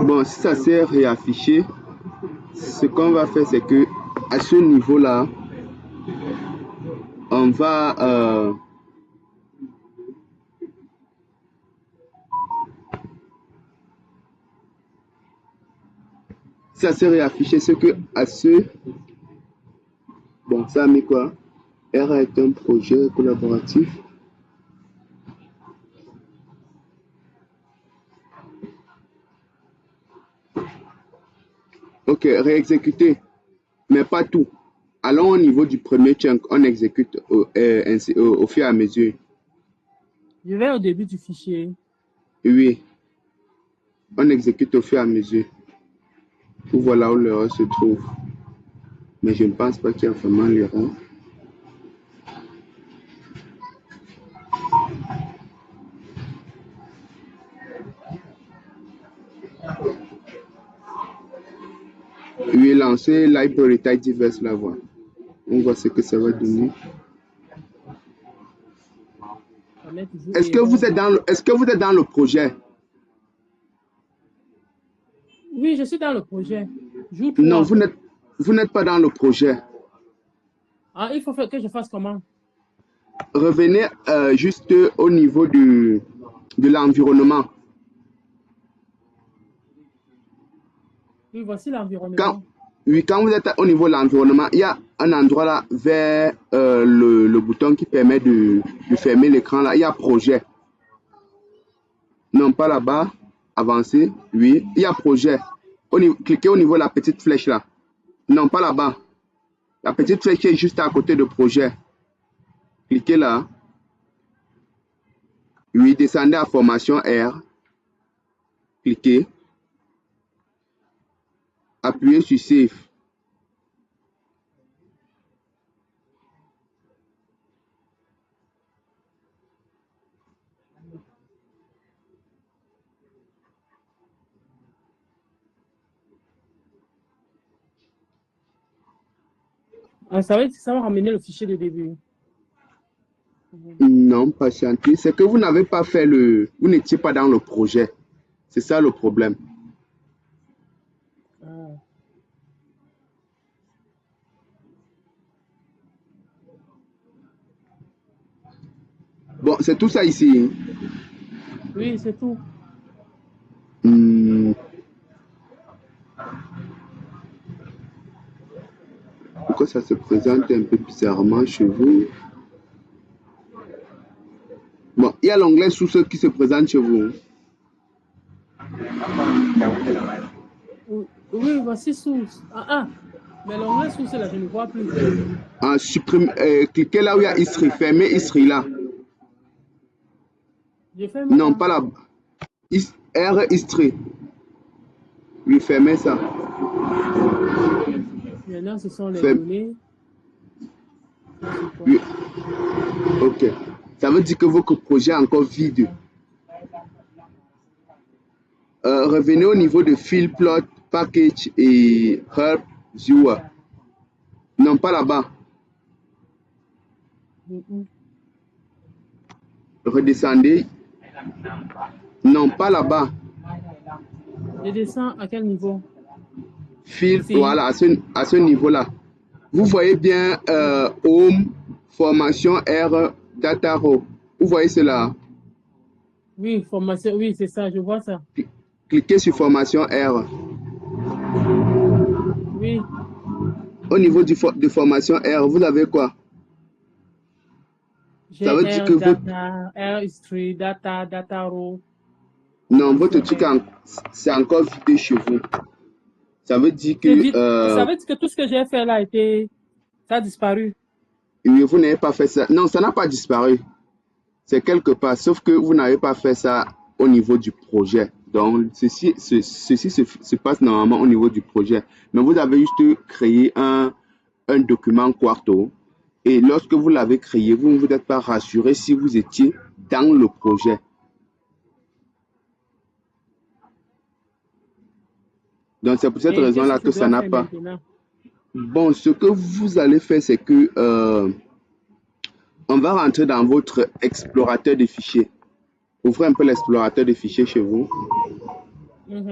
Bon, si ça s'est réaffiché, ce qu'on va faire, c'est que à ce niveau-là, on va si ça s'est réaffiché, c'est que à ce bon, ça a mis quoi? R est un projet collaboratif. Ok, réexécuter, mais pas tout. Allons au niveau du premier chunk, on exécute au fur et à mesure. Je vais au début du fichier. Oui, on exécute au fur et à mesure. Voilà où l'erreur se trouve. Mais je ne pense pas qu'il y a vraiment l'erreur. Oui, lancer library type diverse la voix. On voit ce que ça va donner. Est-ce que vous êtes dans le projet? Oui, je suis dans le projet. Jour 3. Non, vous n'êtes pas dans le projet. Ah, il faut que je fasse comment? Revenez juste au niveau de l'environnement. Oui, voici l'environnement. Quand vous êtes au niveau de l'environnement, il y a un endroit là vers le bouton qui permet de fermer l'écran là. Il y a projet. Non, pas là-bas. Avancer. Oui. Il y a projet. Cliquez au niveau de la petite flèche là. Non, pas là-bas. La petite flèche est juste à côté de projet. Cliquez là. Oui, descendez à formation R. Cliquez. Appuyez sur Save. Ah, ça va ramener le fichier de début. Non, patientez. C'est que vous n'avez pas fait vous n'étiez pas dans le projet. C'est ça le problème. Ah. Bon, c'est tout ça ici. Oui, c'est tout. Pourquoi ça se présente un peu bizarrement chez vous? Bon, il y a l'onglet sous ce qui se présente chez vous. Oui, voici source. Mais l'onglet source là, je ne vois plus. Supprime, cliquez là où il y a History. Fermez History là. Je fais Non, pas là. R History. Oui, fermez ça. Maintenant, ce sont les données. Oui. Ok. Ça veut dire que votre projet est encore vide. Revenez au niveau de Fill, Plot, Package et Help Viewer. Non, pas là-bas. Redescendez. Non, pas là-bas. Je descends à quel niveau? Fill, voilà, à ce niveau-là. Vous voyez bien Home, Formation R, Data Row. Vous voyez cela? Oui, formation, oui, c'est ça, je vois ça. Cliquez sur Formation R. Oui. Au niveau de Formation R, vous avez quoi? Ça veut dire que data, R History, Data Row. Non, votre truc, c'est encore vidé chez vous. Ça veut dire que... Ça veut dire que tout ce que j'ai fait là ça a disparu. Oui, vous n'avez pas fait ça. Non, ça n'a pas disparu. C'est quelque part, sauf que vous n'avez pas fait ça au niveau du projet. Donc, ceci se passe normalement au niveau du projet. Mais vous avez juste créé un document Quarto. Et lorsque vous l'avez créé, vous ne vous êtes pas rassuré si vous étiez dans le projet. Donc, c'est pour cette raison-là que ça n'a pas... Bon, ce que vous allez faire, c'est que on va rentrer dans votre explorateur de fichiers. Ouvrez un peu l'explorateur de fichiers chez vous. Mhm.